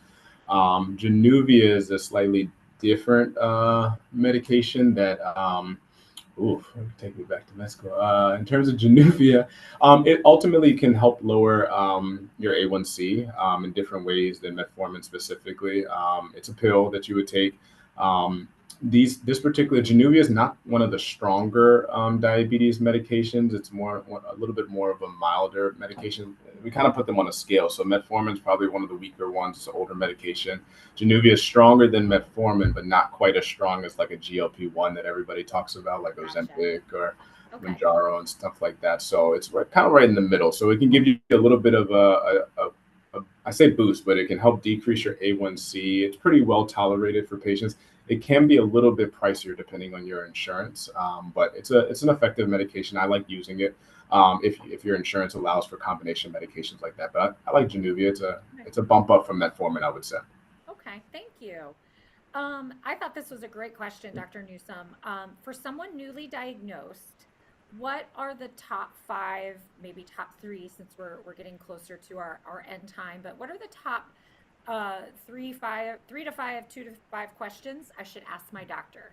Januvia is a slightly different medication that oof, take me back to Mexico. In terms of Januvia, it ultimately can help lower your A1C in different ways than metformin specifically. It's a pill that you would take. This particular Januvia is not one of the stronger diabetes medications. It's a little bit more of a milder medication. We kind of put them on a scale. So metformin is probably one of the weaker ones. It's an older medication. Januvia is stronger than metformin, but not quite as strong as like a GLP-1 that everybody talks about, like Ozempic or Mounjaro and stuff like that. So it's kind of right in the middle. So it can give you a little bit of I say boost, but it can help decrease your A1C. It's pretty well tolerated for patients. It can be a little bit pricier depending on your insurance, but it's an effective medication. I like using it if your insurance allows for combination medications like that. But I like Januvia. It's a bump up from metformin, I would say. Okay, thank you. I thought this was a great question, Dr. Newsome. For someone newly diagnosed, what are the top five, maybe top three, since we're getting closer to our end time, but what are the top 3 to 5, 2 to 5 questions I should ask my doctor?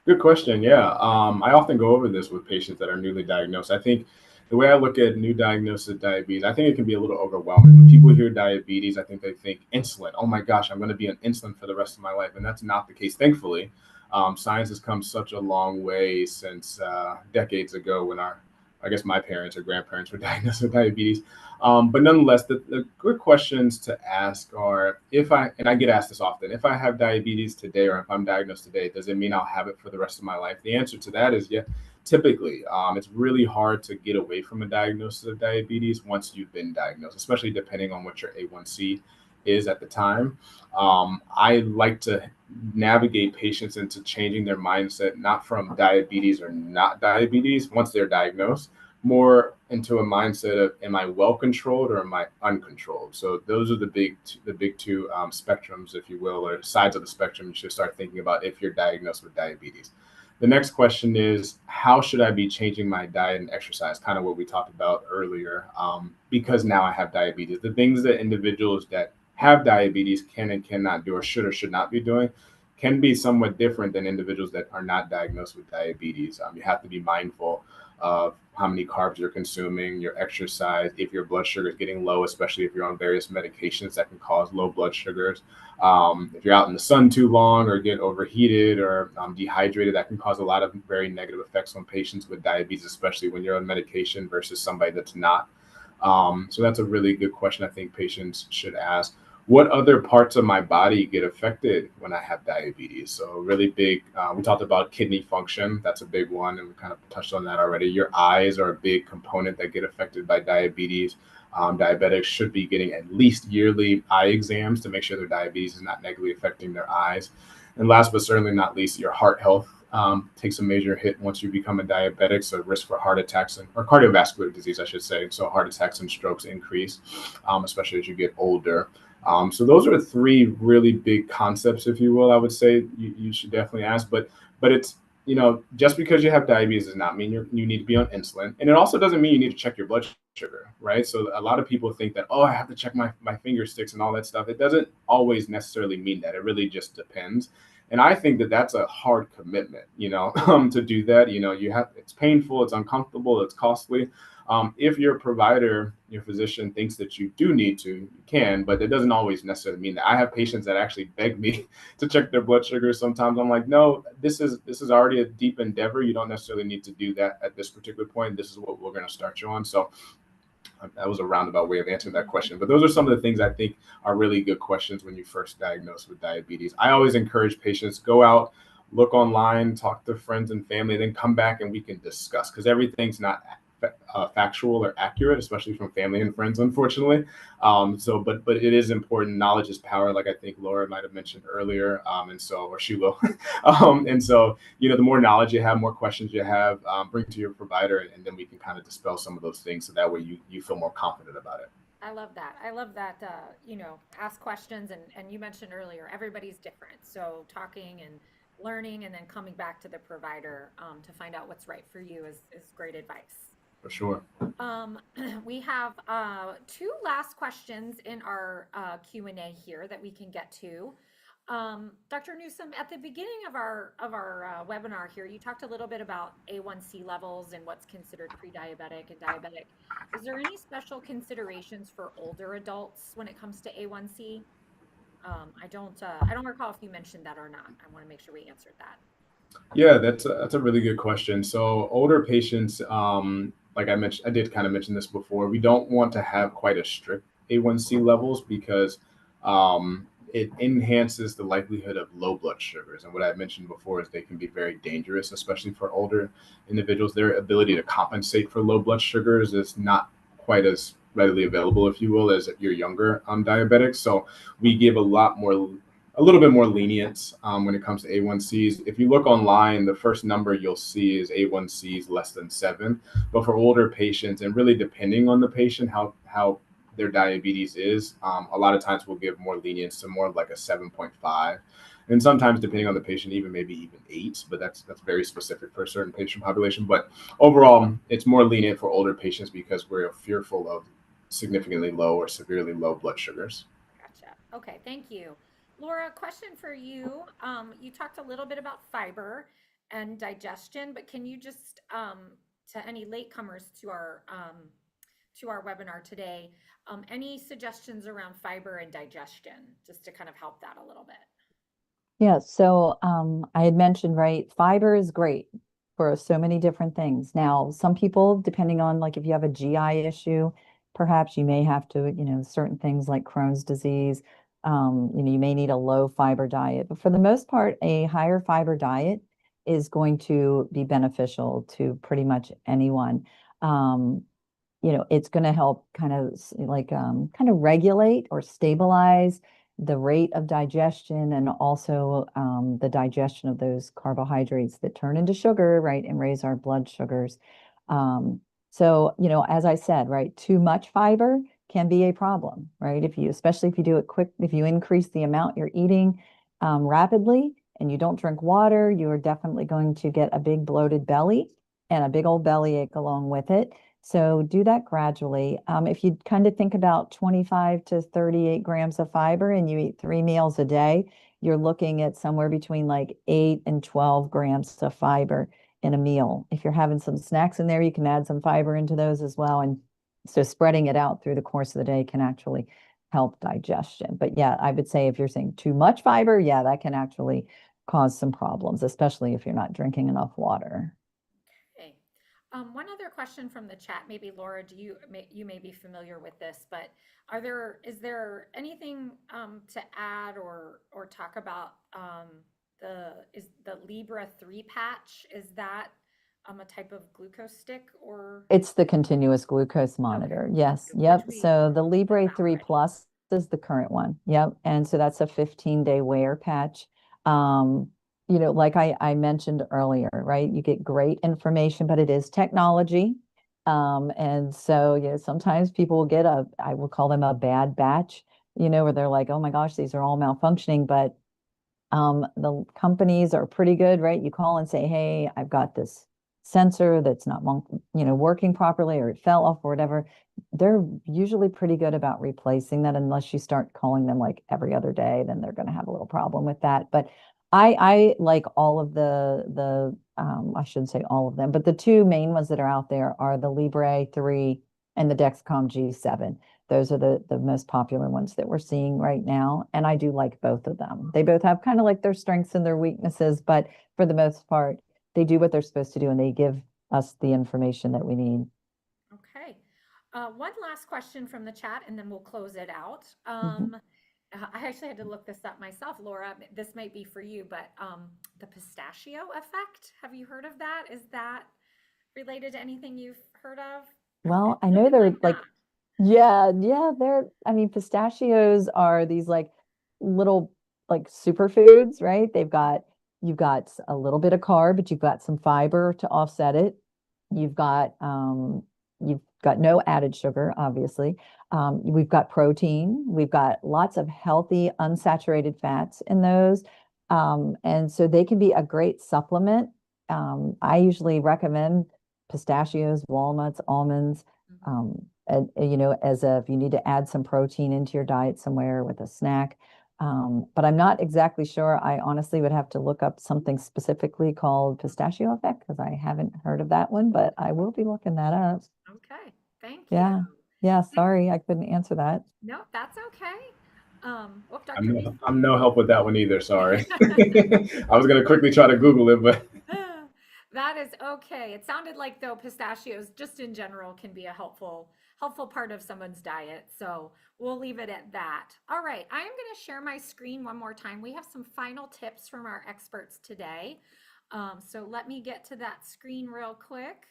Good question. Yeah. I often go over this with patients that are newly diagnosed. I think the way I look at new diagnosis of diabetes, I think it can be a little overwhelming. When people hear diabetes, I think they think insulin. Oh my gosh, I'm going to be on insulin for the rest of my life. And that's not the case. Thankfully, science has come such a long way since decades ago when I guess my parents or grandparents were diagnosed with diabetes. But nonetheless, the good questions to ask are, and I get asked this often, if I have diabetes today or if I'm diagnosed today, does it mean I'll have it for the rest of my life? The answer to that is yeah, typically. It's really hard to get away from a diagnosis of diabetes once you've been diagnosed, especially depending on what your A1C is at the time. I like to navigate patients into changing their mindset, not from diabetes or not diabetes once they're diagnosed, more into a mindset of, am I well controlled or am I uncontrolled? So those are the big two spectrums, if you will, or sides of the spectrum you should start thinking about if you're diagnosed with diabetes. The next question is, how should I be changing my diet and exercise? Kind of what we talked about earlier, because now I have diabetes. The things that individuals that have diabetes can and cannot do, or should not be doing, can be somewhat different than individuals that are not diagnosed with diabetes. You have to be mindful of how many carbs you're consuming, your exercise, if your blood sugar is getting low, especially if you're on various medications that can cause low blood sugars. If you're out in the sun too long or get overheated or dehydrated, that can cause a lot of very negative effects on patients with diabetes, especially when you're on medication versus somebody that's not. So that's a really good question I think patients should ask. What other parts of my body get affected when I have diabetes? So really big, we talked about kidney function. That's a big one, and we kind of touched on that already. Your eyes are a big component that get affected by diabetes. Diabetics should be getting at least yearly eye exams to make sure their diabetes is not negatively affecting their eyes. And last but certainly not least, your heart health takes a major hit once you become a diabetic. So risk for heart attacks or cardiovascular disease, I should say. So heart attacks and strokes increase, especially as you get older. So those are three really big concepts, if you will, I would say you should definitely ask. But But it's, just because you have diabetes does not mean you need to be on insulin. And it also doesn't mean you need to check your blood sugar, right? So a lot of people think that, oh, I have to check my finger sticks and all that stuff. It doesn't always necessarily mean that. It really just depends. And I think that that's a hard commitment, to do that. It's painful, it's uncomfortable, it's costly. If your provider, your physician thinks that you do need to, you can, but it doesn't always necessarily mean that. I have patients that actually beg me to check their blood sugar. Sometimes I'm like, no, this is already a deep endeavor. You don't necessarily need to do that at this particular point. This is what we're going to start you on. So that was a roundabout way of answering that question. But those are some of the things I think are really good questions when you first diagnose with diabetes. I always encourage patients, go out, look online, talk to friends and family, then come back and we can discuss, because everything's not factual or accurate, especially from family and friends, unfortunately. But it is important. Knowledge is power, like I think Laura might have mentioned earlier, or she will. The more knowledge you have, more questions you have, bring to your provider, and then we can kind of dispel some of those things, so that way you feel more confident about it. I love that. I love that, ask questions. And you mentioned earlier, everybody's different. So talking and learning and then coming back to the provider to find out what's right for you is great advice. For sure. We have two last questions in our Q&A here that we can get to. Dr. Newsome, at the beginning of our webinar here, you talked a little bit about A1C levels and what's considered pre-diabetic and diabetic. Is there any special considerations for older adults when it comes to A1C? I don't recall if you mentioned that or not. I want to make sure we answered that. Yeah, that's a really good question. So older patients, like I mentioned, I did kind of mention this before. We don't want to have quite a strict A1C levels, because it enhances the likelihood of low blood sugars. And what I mentioned before is they can be very dangerous, especially for older individuals. Their ability to compensate for low blood sugars is not quite as readily available, if you will, as your younger diabetics. So we give a little bit more lenience when it comes to A1Cs. If you look online, the first number you'll see is A1Cs less than 7. But for older patients, and really depending on the patient, how their diabetes is, a lot of times we'll give more lenience to more like a 7.5. And sometimes, depending on the patient, maybe even 8, but that's very specific for a certain patient population. But overall, it's more lenient for older patients because we're fearful of significantly low or severely low blood sugars. Gotcha. Okay, thank you. Laura, question for you. You talked a little bit about fiber and digestion, but can you just, to any latecomers to our webinar today, any suggestions around fiber and digestion, just to kind of help that a little bit? Yeah, so I had mentioned, right, fiber is great for so many different things. Now, some people, depending on like if you have a GI issue, perhaps you may have to, certain things like Crohn's disease, you may need a low fiber diet. But for the most part, a higher fiber diet is going to be beneficial to pretty much anyone. It's going to help kind of regulate or stabilize the rate of digestion, and also the digestion of those carbohydrates that turn into sugar, right, and raise our blood sugars. So, as I said, right, too much fiber can be a problem, right? Especially if you do it quick, if you increase the amount you're eating rapidly and you don't drink water, you are definitely going to get a big bloated belly and a big old bellyache along with it. So do that gradually. If you kind of think about 25 to 38 grams of fiber and you eat 3 meals a day, you're looking at somewhere between like 8 and 12 grams of fiber in a meal. If you're having some snacks in there, you can add some fiber into those as well. And so spreading it out through the course of the day can actually help digestion. But yeah, I would say if you're saying too much fiber, yeah, that can actually cause some problems, especially if you're not drinking enough water. Okay. One other question from the chat, maybe Laura, you may be familiar with this, but is there anything to add or talk about is the Libra 3 patch? Is that a type of glucose stick, or? It's the continuous glucose monitor. Okay. Yes. Yep. So the Libre 3 Plus is the current one. Yep. And so that's a 15-day wear patch. Like I mentioned earlier, right? You get great information, but it is technology. And so, sometimes people will get I will call them a bad batch, where they're like, oh my gosh, these are all malfunctioning, but The companies are pretty good, right? You call and say, hey, I've got this sensor that's not, working properly, or it fell off or whatever. They're usually pretty good about replacing that, unless you start calling them like every other day, then they're going to have a little problem with that. But I like all of I shouldn't say all of them, but the two main ones that are out there are the Libre 3 and the Dexcom G7. Those are the most popular ones that we're seeing right now. And I do like both of them. They both have kind of like their strengths and their weaknesses, but for the most part, they do what they're supposed to do, and they give us the information that we need. Okay. One last question from the chat, and then we'll close it out. Mhm. I actually had to look this up myself, Laura. This might be for you, but the pistachio effect, have you heard of that? Is that related to anything you've heard of? Well, It's I know something they're like like, that. yeah, I mean, pistachios are these like little like superfoods, right? You've got a little bit of carb, but you've got some fiber to offset it. You've got, you've got no added sugar, obviously. We've got protein. We've got lots of healthy, unsaturated fats in those. And so they can be a great supplement. I usually recommend pistachios, walnuts, almonds, Mhm. if you need to add some protein into your diet somewhere with a snack. But I'm not exactly sure. I honestly would have to look up something specifically called pistachio effect, because I haven't heard of that one, but I will be looking that up. Okay. Thank you. Yeah. Yeah. And Sorry, I couldn't answer that. no, that's okay. Oh, Dr. I'm no help with that one either. Sorry. I was gonna quickly try to Google it, but That is okay. It sounded like though pistachios just in general can be a helpful part of someone's diet. So we'll leave it at that. All right. I am going to share my screen one more time. We have some final tips from our experts today. So let me get to that screen real quick.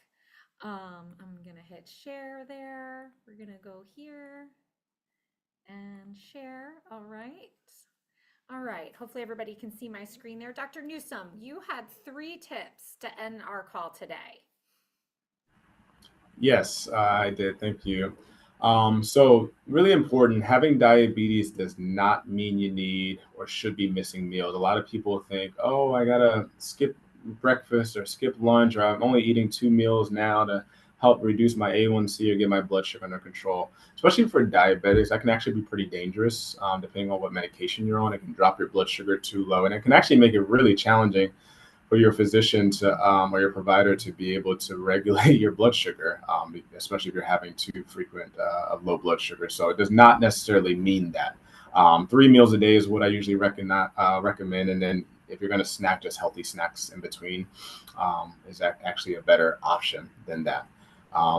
I'm going to hit share there. We're going to go here and share. All right. All right, hopefully everybody can see my screen there. Dr. Newsome, you had 3 tips to end our call today. yes, I did. Thank you. So really important, having diabetes does not mean you need or should be missing meals. A lot of people think, oh, I gotta skip breakfast or skip lunch, or I'm only eating 2 meals now to help reduce my A1C or get my blood sugar under control. Especially for diabetics, that can actually be pretty dangerous, depending on what medication you're on. It can drop your blood sugar too low, and it can actually make it really challenging for your physician to or your provider to be able to regulate your blood sugar, especially if you're having too frequent of low blood sugar. So it does not necessarily mean that. 3 meals a day is what I usually recommend, and then if you're going to snack, just healthy snacks in between is actually a better option than that.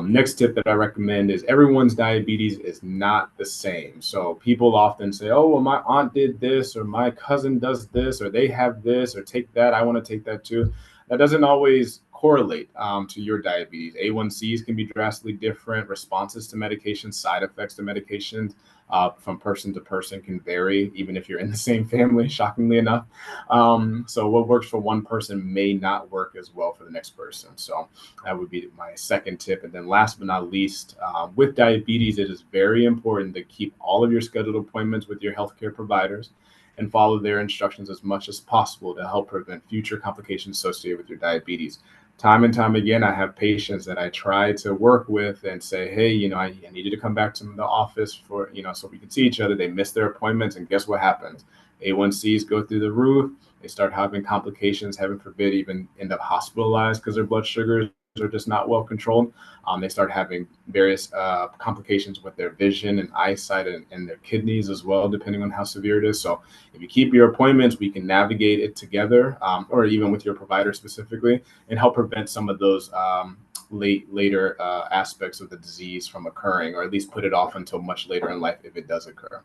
Next tip that I recommend is everyone's diabetes is not the same. So people often say, oh, well, my aunt did this, or my cousin does this, or they have this, or take that. I want to take that too. That doesn't always correlate to your diabetes. A1Cs can be drastically different. Responses to medication, side effects to medications from person to person can vary, even if you're in the same family, shockingly enough. So what works for one person may not work as well for the next person. So that would be my second tip. And then last but not least, with diabetes, it is very important to keep all of your scheduled appointments with your healthcare providers and follow their instructions as much as possible to help prevent future complications associated with your diabetes. Time and time again, I have patients that I try to work with and say, hey, I need you to come back to the office for, so we can see each other. They miss their appointments, and guess what happens? A1Cs go through the roof. They start having complications, heaven forbid, even end up hospitalized because their blood sugars are just not well controlled. They start having various complications with their vision and eyesight and their kidneys as well, depending on how severe it is. So if you keep your appointments, we can navigate it together, or even with your provider specifically, and help prevent some of those later aspects of the disease from occurring, or at least put it off until much later in life if it does occur.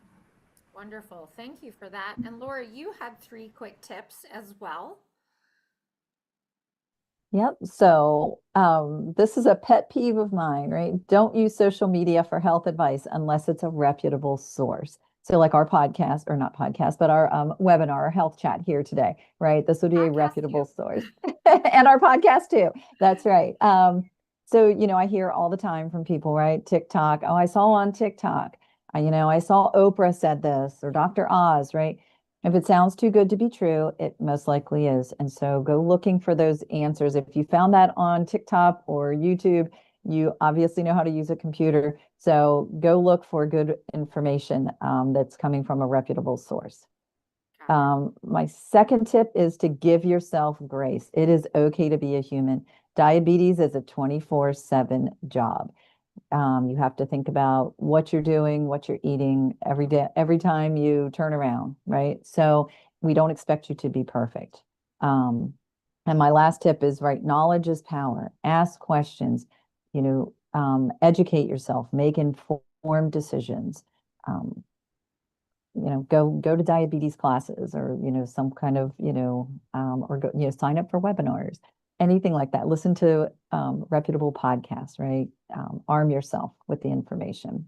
Wonderful. Thank you for that. And Laura, you had 3 quick tips as well. Yep. So this is a pet peeve of mine, right? Don't use social media for health advice unless it's a reputable source. So like our podcast, or not podcast, but our webinar, our health chat here today, right? This would be a Podcast reputable too. source. And our podcast too. That's right. So, I hear all the time from people, right? TikTok. Oh, I saw on TikTok. I saw Oprah said this, or Dr. Oz, right? If it sounds too good to be true, it most likely is. And so go looking for those answers. If you found that on TikTok or YouTube, you obviously know how to use a computer. So go look for good information that's coming from a reputable source. Got it. My second tip is to give yourself grace. It is okay to be a human. Diabetes is a 24/7 job. You have to think about what you're doing, what you're eating every day, every time you turn around, right? So we don't expect you to be perfect. And my last tip is, right, knowledge is power. Ask questions, educate yourself, make informed decisions. Um, go to diabetes classes, or some kind of or go sign up for webinars, anything like that. Listen to reputable podcasts, right? Arm yourself with the information.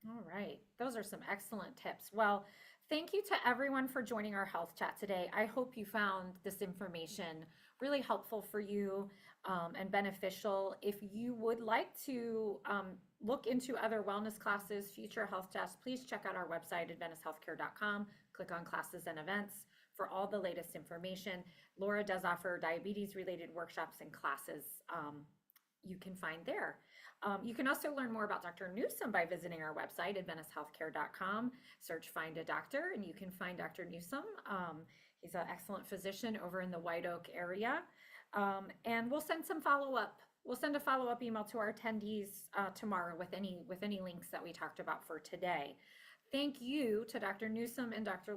All right. Those are some excellent tips. Well, thank you to everyone for joining our health chat today. I hope you found this information really helpful for you and beneficial. If you would like to look into other wellness classes, future health chats, please check out our website, adventisthealthcare.com. Click on classes and events for all the latest information. Laura does offer diabetes related workshops and classes you can find there. You can also learn more about Dr. Newsome by visiting our website, adventisthealthcare.com. Search Find a Doctor, and you can find Dr. Newsome. He's an excellent physician over in the White Oak area. And we'll send some follow-up. We'll send a follow-up email to our attendees tomorrow with any links that we talked about for today. Thank you to Dr. Newsome and Dr.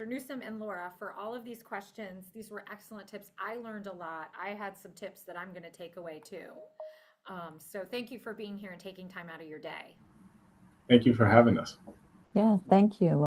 Newsome and Laura for all of these questions. These were excellent tips. I learned a lot. I had some tips that I'm going to take away too. So thank you for being here and taking time out of your day. Thank you for having us. Yeah, thank you.